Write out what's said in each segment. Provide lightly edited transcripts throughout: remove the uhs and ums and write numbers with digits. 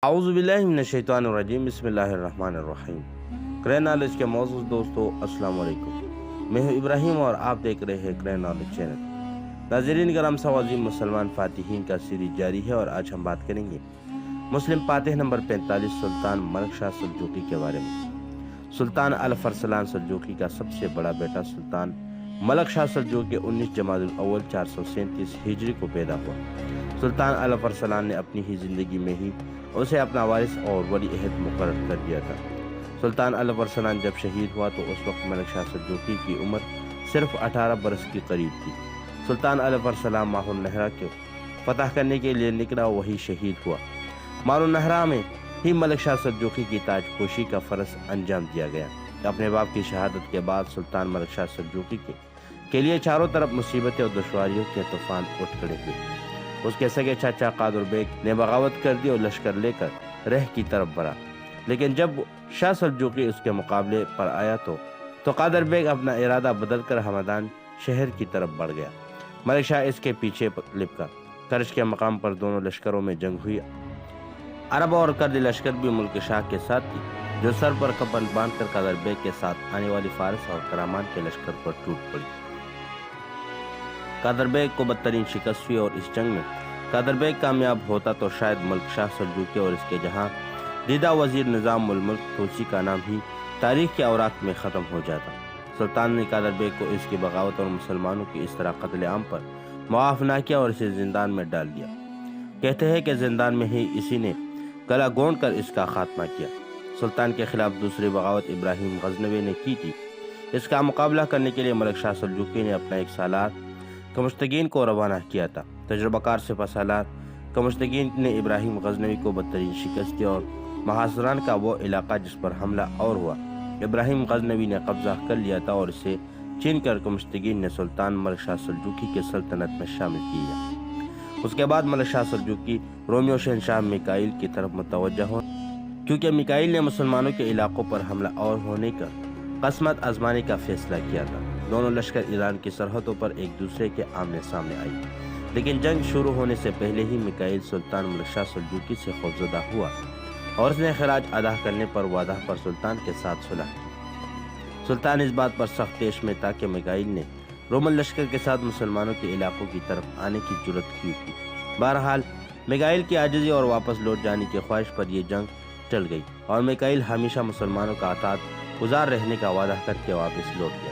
اعوذ باللہ من الشیطان الرجیم، بسم اللہ الرحمن الرحیم۔ کرے نالج کے معزز دوستو، السلام علیکم۔ میں ہوں ابراہیم اور آپ دیکھ رہے ہیں کرے نالج چینل۔ ناظرین کرام، سوازی مسلمان فاتحین کا سیریز جاری ہے اور آج ہم بات کریں گے مسلم فاتح نمبر 45 سلطان ملک شاہ سلجوقی کے بارے میں۔ سلطان الفرسلان سلجوقی کا سب سے بڑا بیٹا سلطان ملک شاہ سلجوقی 19 جمادی الاول 437 ہجری کو پیدا ہوا۔ سلطان الفرسلان نے اپنی ہی زندگی میں ہی اسے اپنا وارث اور ولی عہد مقرر کر دیا تھا۔ سلطان الفرسلان جب شہید ہوا تو اس وقت ملک شاہ سلجوقی کی عمر صرف 18 برس کے قریب تھی۔ سلطان الفرسلان ماہ النہرہ کو فتح کرنے کے لیے نکلا، وہی شہید ہوا۔ ماہ النہرہ میں ہی ملک شاہ سلجوقی کی تاج پوشی کا فرض انجام دیا گیا۔ اپنے باپ کی شہادت کے بعد سلطان ملک شاہ سلجوقی کے لیے چاروں طرف مصیبتیں اور دشواریوں کے طوفان اٹھ کھڑے ہوئے۔ اس کے سگے چاچا قادر بیگ نے بغاوت کر دی اور لشکر لے کر رہ کی طرف بڑھا، لیکن جب شاہ سلجوقی اس کے مقابلے پر آیا تو قادر بیگ اپنا ارادہ بدل کر ہمدان شہر کی طرف بڑھ گیا۔ ملک شاہ اس کے پیچھے لپکا۔ کرچ کے مقام پر دونوں لشکروں میں جنگ ہوئی۔ عرب اور کردی لشکر بھی ملک شاہ کے ساتھ تھی، جو سر پر کفن باندھ کر قادر بیگ کے ساتھ آنے والی فارس اور کرمان کے لشکر پر ٹوٹ پڑی۔ قادر بیگ کو بدترین شکست ہوئی اور اس جنگ میں قادر بیگ کامیاب ہوتا تو شاید ملک شاہ سلجوقی اور اس کے جہاں دیدہ وزیر نظام الملک توسی کا نام ہی تاریخ کے اوراق میں ختم ہو جاتا۔ سلطان نے قادر بیگ کو اس کی بغاوت اور مسلمانوں کی اس طرح قتل عام پر معاف نہ کیا اور اسے زندان میں ڈال دیا۔ کہتے ہیں کہ زندان میں ہی اسی نے گلا گونڈ کر اس کا خاتمہ کیا۔ سلطان کے خلاف دوسری بغاوت ابراہیم غزنوی نے کی تھی۔ اس کا مقابلہ کرنے کے لیے ملک شاہ سلجوقی نے اپنا ایک سالار کمشتگین کو روانہ کیا تھا۔ تجربہ کار سپہ سالار کمشتگین نے ابراہیم غزنوی کو بدترین شکست دی اور محاصران کا وہ علاقہ جس پر حملہ اور ہوا ابراہیم غزنوی نے قبضہ کر لیا تھا اور اسے چھین کر کمشتگین نے سلطان ملک شاہ سلجوقی کے سلطنت میں شامل کیا۔ اس کے بعد ملک شاہ سلجوقی رومیو شہنشاہ میکائیل کی طرف متوجہ ہو، کیونکہ میکائیل نے مسلمانوں کے علاقوں پر حملہ اور ہونے کا قسمت آزمانے کا فیصلہ کیا تھا۔ دونوں لشکر ایران کی سرحدوں پر ایک دوسرے کے آمنے سامنے آئی، لیکن جنگ شروع ہونے سے پہلے ہی میکائیل سلطان ملک شاہ سلجوقی سے خوفزدہ ہوا اور اس نے خراج ادا کرنے پر وعدہ پر سلطان کے ساتھ صلح کی۔ سلطان اس بات پر سخت تیش میں تھا کہ میکائیل نے رومن لشکر کے ساتھ مسلمانوں کے علاقوں کی طرف آنے کی جرت کیوں کی۔ بہرحال میکائیل کی عاجزی اور واپس لوٹ جانے کی خواہش پر یہ جنگ ٹل گئی اور میکائیل ہمیشہ مسلمانوں کا اطاعت گزار رہنے کا وعدہ کر کے واپس لوٹ گیا۔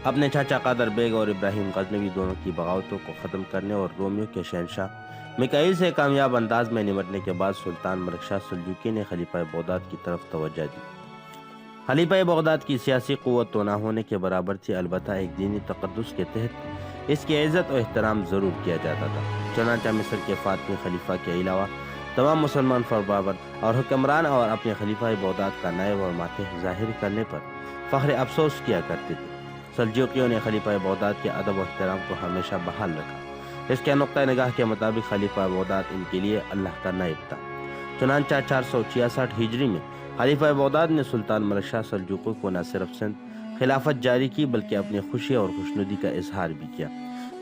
اپنے چاچا قادر بیگ اور ابراہیم غزنوی دونوں کی بغاوتوں کو ختم کرنے اور رومیو کے شہنشاہ میکائیل سے کامیاب انداز میں نمٹنے کے بعد سلطان ملک شاہ سلجوقی نے خلیفہ بغداد کی طرف توجہ دی۔ خلیفہ بغداد کی سیاسی قوت تو نہ ہونے کے برابر تھی، البتہ ایک دینی تقدس کے تحت اس کی عزت و احترام ضرور کیا جاتا تھا۔ چنانچہ مصر کے فاطمی خلیفہ کے علاوہ تمام مسلمان فربابر اور حکمران اور اپنے خلیفہ بغداد کا نائب اور ماتح ظاہر کرنے پر فخر افسوس کیا کرتے تھے۔ سلجوقیوں نے خلیفہ بغداد کے ادب و احترام کو ہمیشہ بحال رکھا۔ اس کے نقطہ نگاہ کے مطابق خلیفہ بغداد ان کے لیے اللہ کا نائب تھا۔ چنانچہ 466 ہجری میں خلیفہ بغداد نے سلطان ملک شاہ سلجوقی کو نہ صرف سند خلافت جاری کی بلکہ اپنی خوشی اور خوشنودی کا اظہار بھی کیا،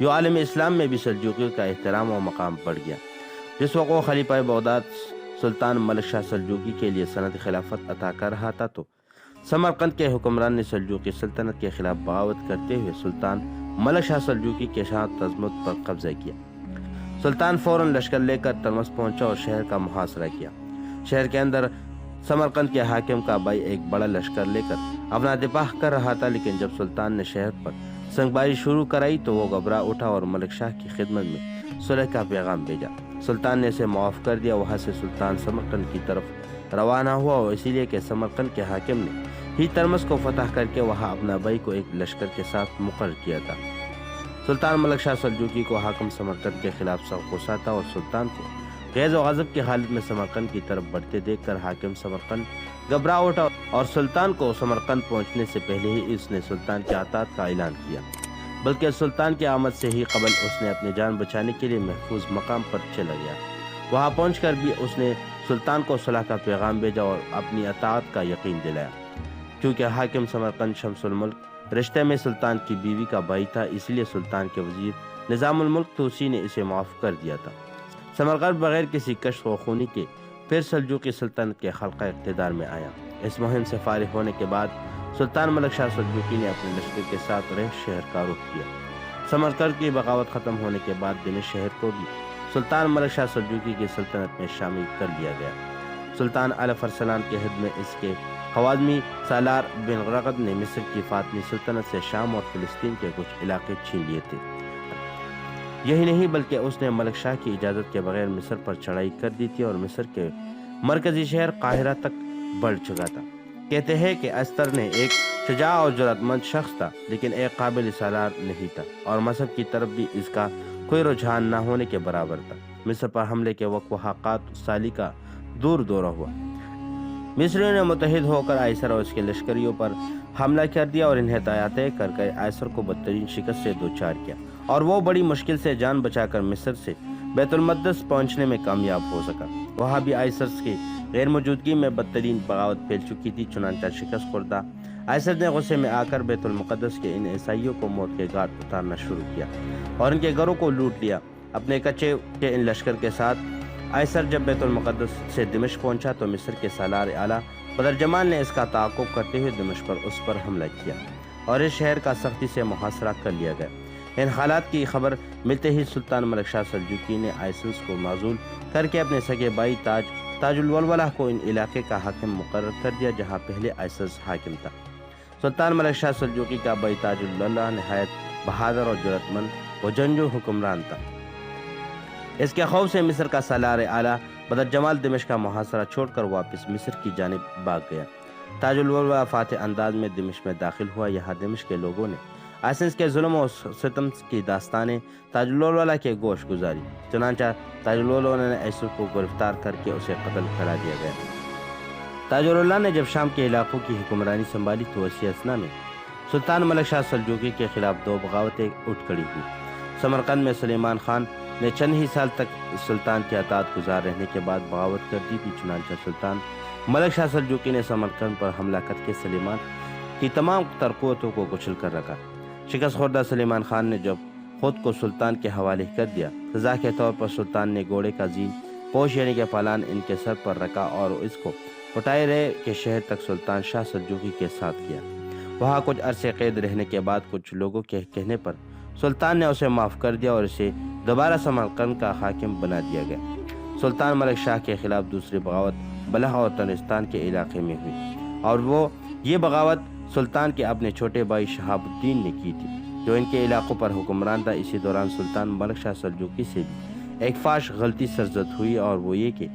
جو عالم اسلام میں بھی سلجوقیوں کا احترام و مقام بڑھ گیا۔ جس وقت وہ خلیفہ بغداد سلطان ملک شاہ سلجوقی کے لیے سند خلافت عطا کر رہا تھا تو سمرقند کے حکمران نے سلجوقی سلطنت کے خلاف بغاوت کرتے ہوئے سلطان ملک شاہ سلجوقی کے شاہ تزمت پر قبضہ کیا۔ سلطان فوراً لشکر لے کر تلمس پہنچا اور شہر کا محاصرہ کیا۔ شہر کے اندر سمرقند کے حاکم کا بھائی ایک بڑا لشکر لے کر اپنا دفاع کر رہا تھا، لیکن جب سلطان نے شہر پر سنگباری شروع کرائی تو وہ گھبرا اٹھا اور ملک شاہ کی خدمت میں صلح کا پیغام بھیجا۔ سلطان نے اسے معاف کر دیا۔ وہاں سے سلطان سمرقند کی طرف روانہ ہوا اور اسی لیے کہ سمرقند کے حاکم نے ہی ترمس کو فتح کر کے وہاں اپنا بھائی کو ایک لشکر کے ساتھ مقرر کیا تھا۔ سلطان ملک شاہ سلجوقی کو حاکم سمرقند کے خلاف سخت غصہ تھا اور سلطان کو غیظ و غضب کی حالت میں سمرقند کی طرف بڑھتے دیکھ کر حاکم سمرقند گھبرا اٹھا اور سلطان کو سمرقند پہنچنے سے پہلے ہی اس نے سلطان کے اطاعت کا اعلان کیا، بلکہ سلطان کی آمد سے ہی قبل اس نے اپنی جان بچانے کے لیے محفوظ مقام پر چلا گیا۔ وہاں پہنچ کر بھی اس نے سلطان کو صلح کا پیغام بھیجا اور اپنی اطاعت کا یقین دلایا۔ کیونکہ حاکم سمرقند شمس الملک رشتے میں سلطان کی بیوی کا بھائی تھا، اس لیے سلطان کے وزیر نظام الملک توسی نے اسے معاف کر دیا تھا۔ سمرقند بغیر کسی کشف و خونی کے پھر سلجوقی سلطنت کے حلقہ اقتدار میں آیا۔ اس مہم سے فارغ ہونے کے بعد سلطان ملک شاہ سلجوقی نے اپنے لشکر کے ساتھ ریش شہر کا رخ کیا۔ سمرقند کی بغاوت ختم ہونے کے بعد دمشق شہر کو بھی سلطان ملک شاہ سلجوقی کی سلطنت میں شامل کر لیا گیا۔ سلطان الف ارسلان کے عہد میں اس کے خوادمی سالار بن رغد نے مصر کی فاطمی سلطنت سے شام اور فلسطین کے کچھ علاقے چھین لیے تھے۔ یہی نہیں بلکہ اس نے ملک شاہ کی اجازت کے بغیر مصر پر چڑھائی کر دی تھی اور مصر کے مرکزی شہر قاہرہ تک بڑھ چکا تھا۔ کہتے ہیں کہ استر نے ایک شجاع اور جرأت مند شخص تھا، لیکن ایک قابل سالار نہیں تھا اور مذہب کی طرف بھی اس کا کوئی رجحان نہ ہونے کے برابر تھا۔ مصر پر حملے کے وقت وحاقات سالی کا دور دورہ ہوا۔ مصریوں نے متحد ہو کر آئسر اور اس کے لشکریوں پر حملہ کر دیا اور انہیں طے کر کے آئسر کو بدترین شکست سے دوچار کیا، اور وہ بڑی مشکل سے جان بچا کر مصر سے بیت المقدس پہنچنے میں کامیاب ہو سکا۔ وہاں بھی آئسر کی غیر موجودگی میں بدترین بغاوت پھیل چکی تھی، چنانچہ شکست خوردہ آئسر نے غصے میں آ کر بیت المقدس کے ان عیسائیوں کو موت کے گھاٹ اتارنا شروع کیا اور ان کے گھروں کو لوٹ لیا۔ اپنے کچے کے ان لشکر کے ساتھ آئسر جب بیت المقدس سے دمشق پہنچا تو مصر کے سالار اعلیٰ بدر جمال نے اس کا تعاقب کرتے ہوئے دمشق پر اس پر حملہ کیا اور اس شہر کا سختی سے محاصرہ کر لیا گیا۔ ان حالات کی خبر ملتے ہی سلطان ملک شاہ سلجوقی نے آئسنس کو معزول کر کے اپنے سگے بھائی تاج الولولہ کو ان علاقے کا حاکم مقرر کر دیا جہاں پہلے آئسنس حاکم تھا۔ سلطان ملک شاہ سلجوقی کا بھائی تاج الولولہ نہایت بہادر اور جرأت مند و جنگجو حکمران تھا۔ اس کے خوف سے مصر کا سالار اعلیٰ بدر جمال دمشق کا محاصرہ چھوڑ کر واپس مصر کی جانب بھاگ گیا۔ تاج الولولہ فاتح انداز میں دمشق میں داخل ہوا۔ یہاں دمشق کے لوگوں نے آئسنس کے ظلم و ستم کی داستانیں تاج الولولہ کے گوش گزاری، چنانچہ تاج الولولہ نے آئسنس کو گرفتار کر کے اسے قتل کرا دیا گیا۔ تاج الولولہ نے جب شام کے علاقوں کی حکمرانی سنبھالی تو اسی اثنا میں سلطان ملک شاہ سلجوقی کے خلاف دو بغاوتیں اٹھ کھڑی ہوئی۔ سمرقند میں سلیمان خان نے چند ہی سال تک سلطان کے اطاعت گزار رہنے کے بعد بغاوت کر دی تھی، چنانچہ سلطان ملک شاہ سلجوقی نے سمرقند پر حملہ کر کے سلیمان کی تمام تر قوتوں کو کچل کر رکھا۔ شکست خوردہ سلیمان خان نے جب خود کو سلطان کے حوالے کر دیا، سزا کے طور پر سلطان نے گھوڑے کا زین پوش یعنی کہ پالان ان کے سر پر رکھا اور اس کو پٹائے رے کے شہر تک سلطان شاہ سلجوقی کے ساتھ کیا۔ وہاں کچھ عرصے قید رہنے کے بعد کچھ لوگوں کے کہنے پر سلطان نے اسے معاف کر دیا اور اسے دوبارہ سمرقند کا حاکم بنا دیا گیا۔ سلطان ملک شاہ کے خلاف دوسری بغاوت بلخ اور ترستان کے علاقے میں ہوئی، اور یہ بغاوت سلطان کے اپنے چھوٹے بھائی شہاب الدین نے کی تھی جو ان کے علاقوں پر حکمران تھا۔ اسی دوران سلطان ملک شاہ سلجوقی سے بھی ایک فاش غلطی سرزد ہوئی، اور وہ یہ کہ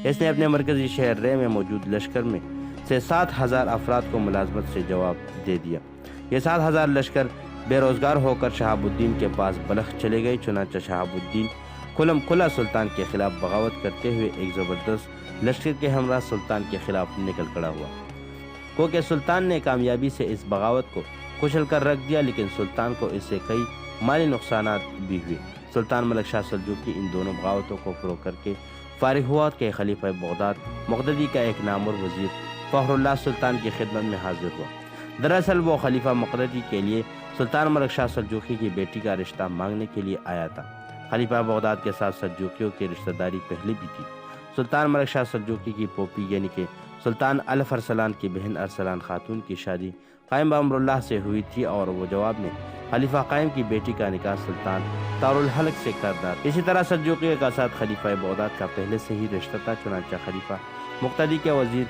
اس نے اپنے مرکزی شہر رے میں موجود لشکر میں سے 7,000 افراد کو ملازمت سے جواب دے دیا۔ یہ 7,000 لشکر بے روزگار ہو کر شہاب الدین کے پاس بلخ چلے گئے، چنانچہ شہاب الدین کھلا سلطان کے خلاف بغاوت کرتے ہوئے ایک زبردست لشکر کے ہمراہ سلطان کے خلاف نکل کھڑا ہوا۔ کیونکہ سلطان نے کامیابی سے اس بغاوت کو کچل کر رکھ دیا، لیکن سلطان کو اس سے کئی مالی نقصانات بھی ہوئے۔ سلطان ملک شاہ سلجوقی ان دونوں بغاوتوں کو فروغ کر کے فارغ ہوا کہ خلیفہ بغداد مقتدی کا ایک نامور وزیر فخر اللہ سلطان کی خدمت میں حاضر ہوا۔ دراصل وہ خلیفہ مقتدی کے لیے سلطان ملک شاہ سلجوقی کی بیٹی کا رشتہ مانگنے کے لیے آیا تھا۔ خلیفہ بغداد کے ساتھ سلجوقیوں کی رشتہ داری پہلے بھی تھی۔ سلطان ملک شاہ سلجوقی کی پوپی یعنی کہ سلطان الف ارسلان کی بہن ارسلان خاتون کی شادی قائم بامر اللہ سے ہوئی تھی، اور وہ جواب میں خلیفہ قائم کی بیٹی کا نکاح سلطان تار الحلق سے کردہ۔ اسی طرح سلجوقیوں کا ساتھ خلیفہ بغداد کا پہلے سے ہی رشتہ تھا، چنانچہ خلیفہ مقتدی کے وزیر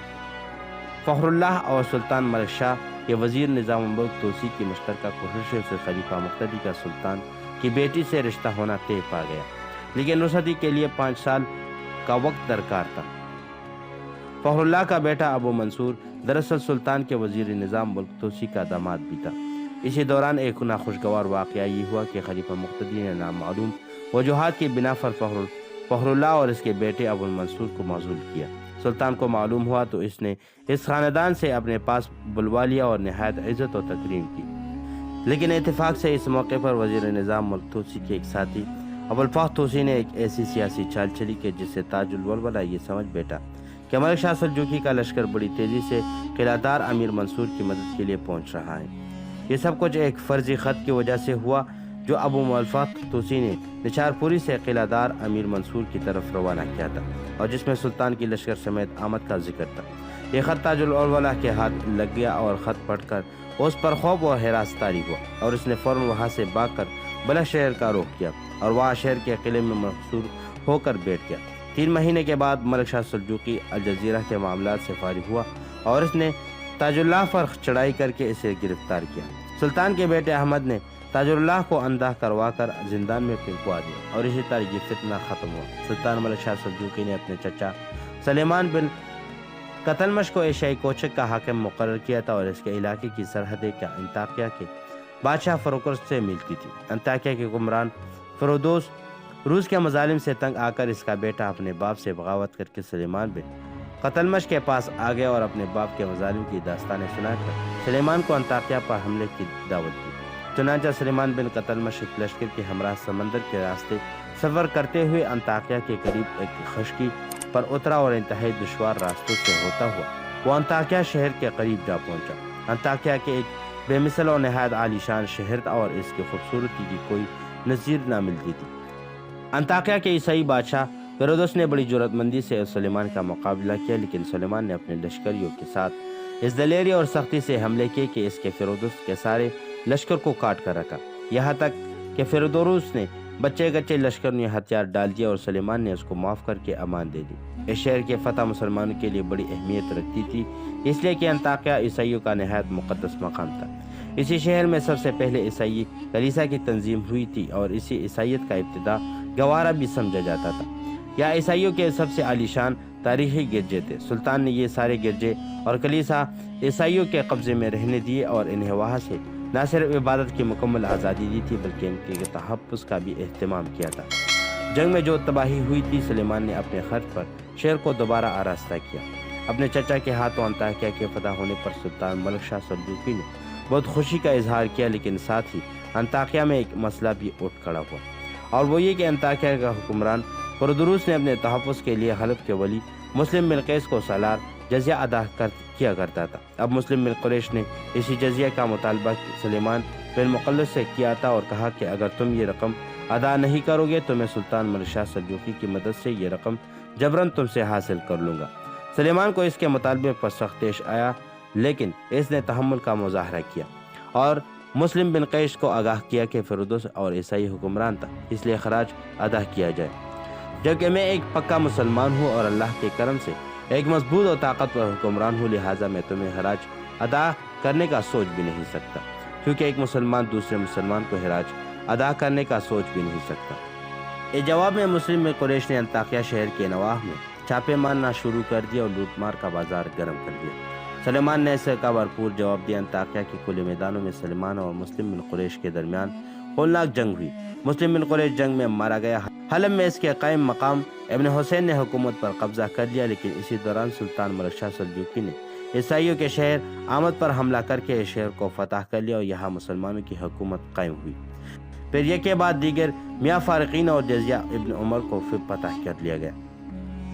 فخر اللہ اور سلطان ملک شاہ کے وزیر نظام الملک توسی کی مشترکہ کوششوں سے خلیفہ مقتدی کا سلطان کی بیٹی سے رشتہ ہونا طے پا گیا، لیکن رخصتی کے لیے 5 سال کا وقت درکار تھا۔ فخر اللہ کا بیٹا ابو منصور دراصل سلطان کے وزیر نظام ملک توسی کا داماد بھی تھا۔ اسی دوران ایک ناخوشگوار واقعہ یہ ہوا کہ خلیفہ مقتدی نے نامعلوم وجوہات کی بنا پر فخر اللہ اور اس کے بیٹے ابو منصور کو معزول کیا۔ سلطان کو معلوم ہوا تو اس نے اس خاندان سے اپنے پاس بلوا لیا اور نہایت عزت و تکریم کی، لیکن اتفاق سے اس موقع پر وزیر نظام ملک توسی کے ایک ساتھی ابو الفتح توسی نے ایک ایسی سیاسی چال چلی کہ جس سے تاج الولولہ یہ سمجھ بیٹھا کہ ملک شاہ سلجوقی کا لشکر بڑی تیزی سے قلعہ دار امیر منصور کی مدد کے لیے پہنچ رہا ہے۔ یہ سب کچھ ایک فرضی خط کی وجہ سے ہوا جو ابو ملفت توسی نے نچار پوری سے قلعہ دار امیر منصور کی طرف روانہ کیا تھا اور جس میں سلطان کی لشکر سمیت آمد کا ذکر تھا۔ یہ خط تاج الاولیاء کے ہاتھ لگ گیا اور خط پڑھ کر اس پر خوف و ہراس طاری ہوا اور اس نے فوراً وہاں سے بھاگ کر بلخ شہر کا رخ کیا اور وہاں شہر کے قلعے میں محصور ہو کر بیٹھ گیا۔ 3 مہینے کے بعد ملک شاہ سلجوقی الجزیرہ کے معاملات سے فارغ ہوا اور اس نے تاج اللہ پر چڑھائی کر کے اسے گرفتار کیا۔ سلطان کے بیٹے احمد نے تاج اللہ کو اندھا کروا کر زندان میں پھینکوا دیا اور اسی طرح یہ فتنہ ختم ہوا۔ سلطان ملک شاہ سلجوقی نے اپنے چچا سلیمان بن قتلمش کو ایشیائی کوچک کا حاکم مقرر کیا تھا اور اس کے علاقے کی سرحدیں کیا انطاکیہ کے بادشاہ فروکرس سے ملتی تھی۔ انطاکیہ کے حکمران فرودوس روس کے مظالم سے تنگ آ کر اس کا بیٹا اپنے باپ سے بغاوت کر کے سلیمان بن قتلمش کے پاس آ گیا اور اپنے باپ کے مظالم کی داستانیں سنا کر سلیمان کو انطاکیہ پر حملے کی دعوت دی۔ چنانچہ سلیمان بن قتلمش ایک لشکر کے ہمراہ سمندر کے راستے سفر کرتے ہوئے انطاکیہ کے قریب ایک خشکی پر اترا اور انتہائی دشوار راستوں سے ہوتا ہوا وہ انطاکیہ شہر کے قریب جا پہنچا۔ انطاکیہ کے ایک بے مثل اور نہایت عالی شان شہر تھا اور اس کی خوبصورتی کی کوئی نظیر نہ ملتی تھی۔ انطاکیہ کے عیسائی بادشاہ ہیرودس نے بڑی جرأت مندی سے سلیمان کا مقابلہ کیا، لیکن سلیمان نے اپنے لشکریوں کے ساتھ اس دلیری اور سختی سے حملے کیے کہ اس کے ہیرودس کے سارے لشکر کو کاٹ کر رکھا، یہاں تک کہ ہیرودوس نے بچے گچے لشکر نے ہتھیار ڈال دیا اور سلیمان نے اس کو معاف کر کے امان دے دی۔ اس شہر کے فتح مسلمانوں کے لیے بڑی اہمیت رکھتی تھی، اس لیے کہ انطاکیہ عیسائیوں کا نہایت مقدس مقام تھا۔ اسی شہر میں سب سے پہلے عیسائی کلیسا کی تنظیم ہوئی تھی اور اسی عیسائیت کا ابتدا گوارا بھی سمجھا جاتا تھا۔ یہ عیسائیوں کے سب سے عالی شان تاریخی گرجے تھے۔ سلطان نے یہ سارے گرجے اور کلیسا عیسائیوں کے قبضے میں رہنے دیے اور انہیں وہاں سے نہ صرف عبادت کی مکمل آزادی دی تھی بلکہ ان کے تحفظ کا بھی اہتمام کیا تھا۔ جنگ میں جو تباہی ہوئی تھی سلیمان نے اپنے خرچ پر شہر کو دوبارہ آراستہ کیا۔ اپنے چچا کے ہاتھوں انطاکیہ کے فتح ہونے پر سلطان ملک شاہ سلجوقی نے بہت خوشی کا اظہار کیا، لیکن ساتھ ہی انطاکیہ میں ایک مسئلہ بھی اٹھ کھڑا ہوا اور وہ یہ کہ انطاکیہ کا حکمران فرودوس نے اپنے تحفظ کے لیے حلب کے ولی مسلم بن قیس کو سالار جزیہ ادا کیا کرتا تھا۔ اب مسلم بن قریش نے اسی جزیہ کا مطالبہ سلیمان بن مقلد سے کیا تھا اور کہا کہ اگر تم یہ رقم ادا نہیں کرو گے تو میں سلطان ملک شاہ سلجوقی کی مدد سے یہ رقم جبراً تم سے حاصل کر لوں گا۔ سلیمان کو اس کے مطالبے پر سخت پیش آیا، لیکن اس نے تحمل کا مظاہرہ کیا اور مسلم بن قیس کو آگاہ کیا کہ فرودوس اور عیسائی حکمران تھا، اس لیے خراج ادا کیا جائے، جبکہ میں ایک پکا مسلمان ہوں اور اللہ کے کرم سے ایک مضبوط اور طاقتور حکمران ہوں، لہٰذا میں تمہیں خراج ادا کرنے کا سوچ بھی نہیں سکتا، کیونکہ ایک مسلمان دوسرے مسلمان کو خراج ادا کرنے کا سوچ بھی نہیں سکتا۔ اس جواب میں مسلم بن قریش نے انطاکیہ شہر کے نواح میں چھاپے مارنا شروع کر دیا اور لوٹ مار کا بازار گرم کر دیا۔ سلیمان نے اس کا بھرپور جواب دیا۔ انطاکیہ کے کھلے میدانوں میں سلیمان اور مسلم بن قریش کے درمیان ہولناک جنگ ہوئی۔ مسلم بن قریش جنگ میں مارا گیا۔ حلب میں اس کے قائم مقام ابن حسین نے حکومت پر قبضہ کر لیا، لیکن اسی دوران سلطان ملک شاہ سلجوقی نے عیسائیوں کے شہر آمد پر حملہ کر کے اس شہر کو فتح کر لیا اور یہاں مسلمانوں کی حکومت قائم ہوئی۔ پھر یہ کے بعد دیگر میاں فارقین اور جزیہ ابن عمر کو پھر فتح کر لیا گیا۔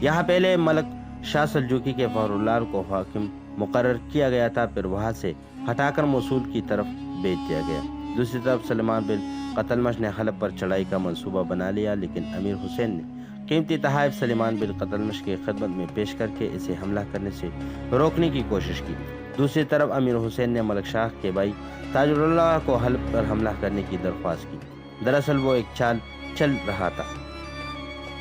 یہاں پہلے ملک شاہ سلجوقی کے فخر اللہ کو حاکم مقرر کیا گیا تھا، پھر وہاں سے ہٹا کر موصول کی طرف بھیج دیا گیا۔ دوسری طرف سلیمان بن قتلمش نے حلب پر چڑھائی کا منصوبہ بنا لیا، لیکن امیر حسین نے قیمتی تحائف سلیمان بن قتلمش کی خدمت میں پیش کر کے اسے حملہ کرنے سے روکنے کی کوشش کی۔ دوسری طرف امیر حسین نے ملک شاہ کے بھائی تاج اللہ کو حلب پر حملہ کرنے کی درخواست کی۔ دراصل وہ ایک چال چل رہا تھا۔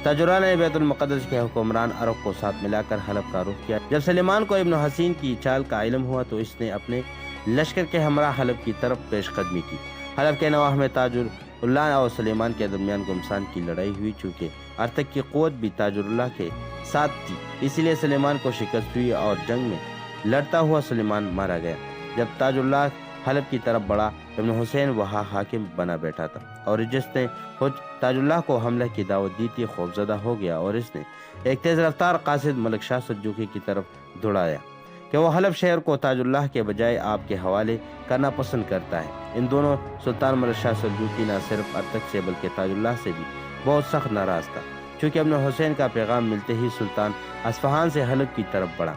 تاج اللہ نے بیت المقدس کے حکمران عرب کو ساتھ ملا کر حلب کا رخ کیا۔ جب سلیمان کو ابن حسین کی چال کا علم ہوا تو اس نے اپنے لشکر کے ہمراہ حلب کی طرف پیش قدمی کی۔ حلب کے نواح میں تاج اللہ اور سلیمان کے درمیان گمسان کی لڑائی ہوئی، چونکہ ارتک کی قوت بھی تاج اللہ کے ساتھ تھی، اس لیے سلیمان کو شکست ہوئی اور جنگ میں لڑتا ہوا سلیمان مارا گیا۔ جب تاج اللہ حلب کی طرف بڑھا، ابن حسین وہاں حاکم بنا بیٹھا تھا اور جس نے خود تاج اللہ کو حملہ کی دعوت دی تھی خوفزدہ ہو گیا اور اس نے ایک تیز رفتار قاصد ملک شاہ سلجوقی کی طرف دوڑایا کہ وہ حلب شہر کو تاج اللہ کے بجائے آپ کے حوالے کرنا پسند کرتا ہے۔ ان دونوں سلطان ملک شاہ سلجوقی نہ صرف ارتک سے بلکہ تاج اللہ سے بھی بہت سخت ناراض تھا، چونکہ ابن حسین کا پیغام ملتے ہی سلطان اصفہان سے حلب کی طرف بڑھا۔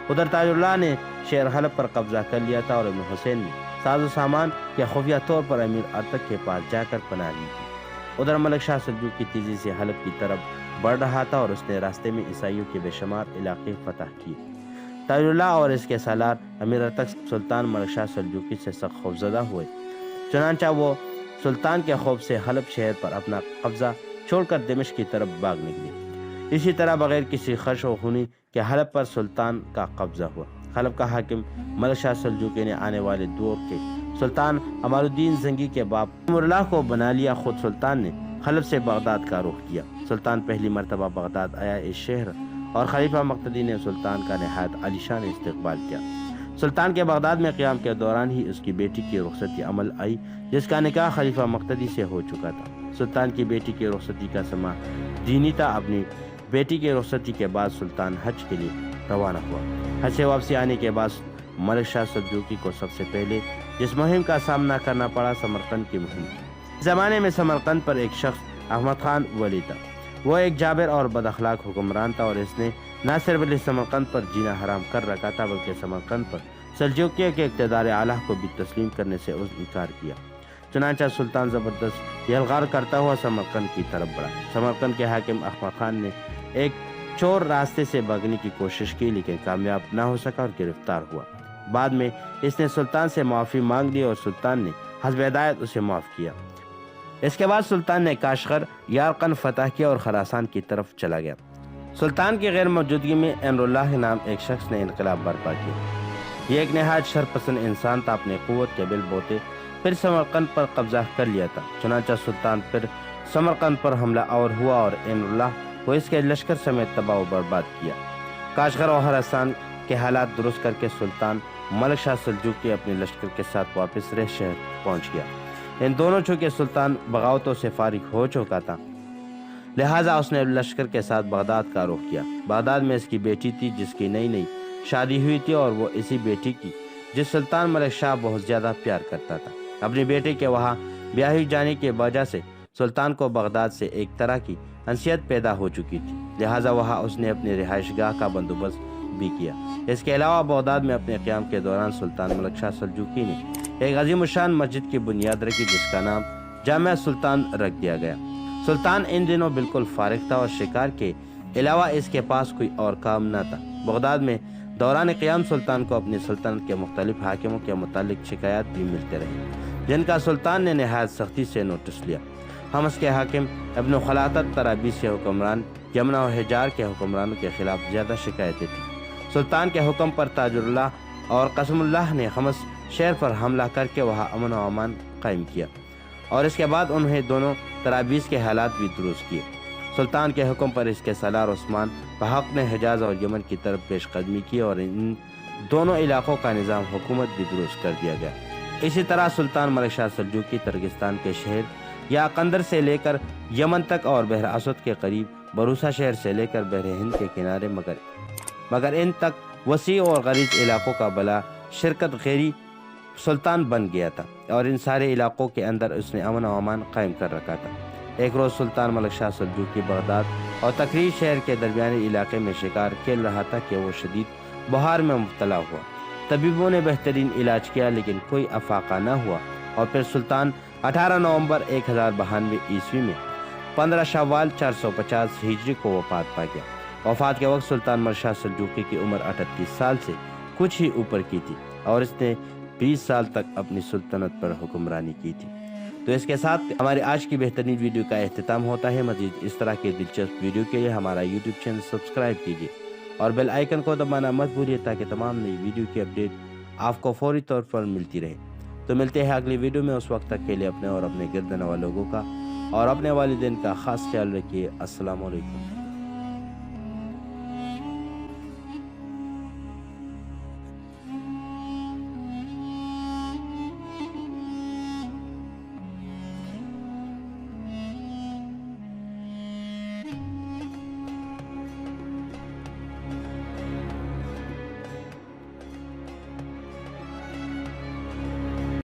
ادھر تاج اللہ نے شہر حلب پر قبضہ کر لیا تھا اور ابن حسین نے ساز و سامان کے خفیہ طور پر امیر ارتک کے پاس جا کر پناہ لی تھی۔ ادھر ملک شاہ سلجوقی تیزی سے حلب کی طرف بڑھ رہا تھا اور اس نے راستے میں عیسائیوں کے بے شمار علاقے فتح کیے۔ تاج اللہ اور اس کے سالار امیر ارتک سلطان ملک شاہ سلجوقی سے سخت خوفزدہ ہوئے، چنانچہ وہ سلطان کے خوف سے حلب شہر پر اپنا قبضہ چھوڑ کر دمشق کی طرف بھاگ نکلے۔ اسی طرح بغیر کسی خرش و خونی کے حلب پر سلطان کا قبضہ ہوا۔ حلب کا حاکم ملک شاہ سلجوقی نے آنے والے دور کے سلطان عمار الدین زنگی کے باپ امر اللہ کو بنا لیا۔ خود سلطان نے حلب سے بغداد کا رخ کیا۔ سلطان پہلی مرتبہ بغداد آیا اس شہر اور خلیفہ مقتدی نے سلطان کا نہایت عالیشان استقبال کیا۔ سلطان کے بغداد میں قیام کے دوران ہی اس کی بیٹی کی رخصتی عمل آئی، جس کا نکاح خلیفہ مقتدی سے ہو چکا تھا۔ سلطان کی بیٹی کی رخصتی کا سما دینی تھا۔ اپنی بیٹی کی رخصتی کے بعد سلطان حج کے لیے روانہ ہوا۔ حج سے واپسی آنے کے بعد ملک شاہ سلجوقی کو سب سے پہلے جس مہم کا سامنا کرنا پڑا سمرقند کی مہم تھی۔ زمانے میں سمرقند پر ایک شخص احمد خان ولی تھا۔ وہ ایک جابر اور بد اخلاق حکمران تھا اور اس نے نہ صرف سمرقند پر جینا حرام کر رکھا تھا بلکہ سمرقند پر سلجوقیوں کے اقتدار اعلیٰ کو بھی تسلیم کرنے سے انکار کیا۔ چنانچہ سلطان زبردست یلغار کرتا ہوا سمرقند کی طرف بڑھا۔ سمرقند کے حاکم احمد خان نے ایک چور راستے سے بھاگنے کی کوشش کی لیکن کامیاب نہ ہو سکا اور گرفتار ہوا۔ بعد میں اس نے سلطان سے معافی مانگ لی اور سلطان نے حسب ہدایت اسے معاف کیا۔ اس کے بعد سلطان نے کاشغر یارقند فتح کیا اور خراسان کی طرف چلا گیا۔ سلطان کی غیر موجودگی میں امر اللہ نام ایک شخص نے انقلاب برپا کیا۔ یہ ایک نہایت شرپسند انسان تھا۔ اپنے قوت کے بل بوتے پھر سمرقند پر قبضہ کر لیا تھا۔ چنانچہ سلطان پھر سمرقند پر حملہ آور ہوا اور امر اللہ کو اس کے لشکر سمیت تباہ و برباد کیا۔ کاشغر اور خراسان کے حالات درست کر کے سلطان ملک شاہ سلجوقی اپنے لشکر کے ساتھ واپس رہ شہر پہنچ گیا۔ ان دونوں چونکہ سلطان بغاوتوں سے فارغ ہو چکا تھا، لہٰذا اس نے لشکر کے ساتھ بغداد کا رخ کیا۔ بغداد میں اس کی بیٹی تھی جس کی نئی نئی شادی ہوئی تھی اور وہ اسی بیٹی کی جس سلطان ملک شاہ بہت زیادہ پیار کرتا تھا۔ اپنی بیٹے کے وہاں بیاہی جانے کی وجہ سے سلطان کو بغداد سے ایک طرح کی انسیت پیدا ہو چکی تھی، لہٰذا وہاں اس نے اپنی رہائش گاہ کا بندوبست بھی کیا۔ اس کے علاوہ بغداد میں اپنے قیام کے دوران سلطان ملک شاہ سلجوقی نے ایک عظیم الشان مسجد کی بنیاد رکھی جس کا نام جامع سلطان رکھ دیا گیا۔ سلطان ان دنوں بالکل فارغ تھا اور شکار کے علاوہ اس کے پاس کوئی اور کام نہ تھا۔ بغداد میں دوران قیام سلطان کو اپنی سلطنت کے مختلف حاکموں کے متعلق شکایات بھی ملتے رہے جن کا سلطان نے نہایت سختی سے نوٹس لیا۔ حمص کے حاکم ابن خلاتت طرابلس کے حکمران، یمن و حجار کے حکمرانوں کے خلاف زیادہ شکایتیں تھیں۔ سلطان کے حکم پر تاج اللہ اور قسم اللہ نے حمص شہر پر حملہ کر کے وہاں امن و امان قائم کیا اور اس کے بعد انہیں دونوں طرابلس کے حالات بھی درست کیے۔ سلطان کے حکم پر اس کے سالار عثمان بحق نے حجاز اور یمن کی طرف پیش قدمی کی اور ان دونوں علاقوں کا نظام حکومت بھی درست کر دیا گیا۔ اسی طرح سلطان ملک شاہ سلجوقی ترکستان کے شہر یا قندر سے لے کر یمن تک اور بحر اسود کے قریب بروسا شہر سے لے کر بحر ہند کے کنارے مگر ان تک وسیع اور غریب علاقوں کا بلا شرکت غیری سلطان بن گیا تھا اور ان سارے علاقوں کے اندر اس نے امن و امان قائم کر رکھا تھا۔ ایک روز سلطان ملک شاہ سلجوقی بغداد اور تقریر شہر کے درمیانی علاقے میں شکار کھیل رہا تھا کہ وہ شدید بخار میں مبتلا ہوا۔ طبیبوں نے بہترین علاج کیا لیکن کوئی افاقہ نہ ہوا اور پھر سلطان 18 نومبر 1092 عیسوی میں 15 شوال 450 ہجری کو وفات پا گیا۔ وفات کے وقت سلطان ملک شاہ سلجوقی کی عمر 38 سال سے کچھ ہی اوپر کی تھی اور اس نے 20 سال تک اپنی سلطنت پر حکمرانی کی تھی۔ تو اس کے ساتھ ہماری آج کی بہترین ویڈیو کا اختتام ہوتا ہے۔ مزید اس طرح کے دلچسپ ویڈیو کے لیے ہمارا یوٹیوب چینل سبسکرائب کیجیے اور بیل آئیکن کو دبانا مت بھولیے تاکہ تمام نئی ویڈیو کی اپڈیٹ آپ کو فوری طور پر ملتی رہے۔ تو ملتے ہیں اگلی ویڈیو میں، اس وقت تک کے لیے اپنے اور اپنے گرد نواح لوگوں کا اور اپنے والدین کا خاص خیال رکھیے۔ السلام علیکم۔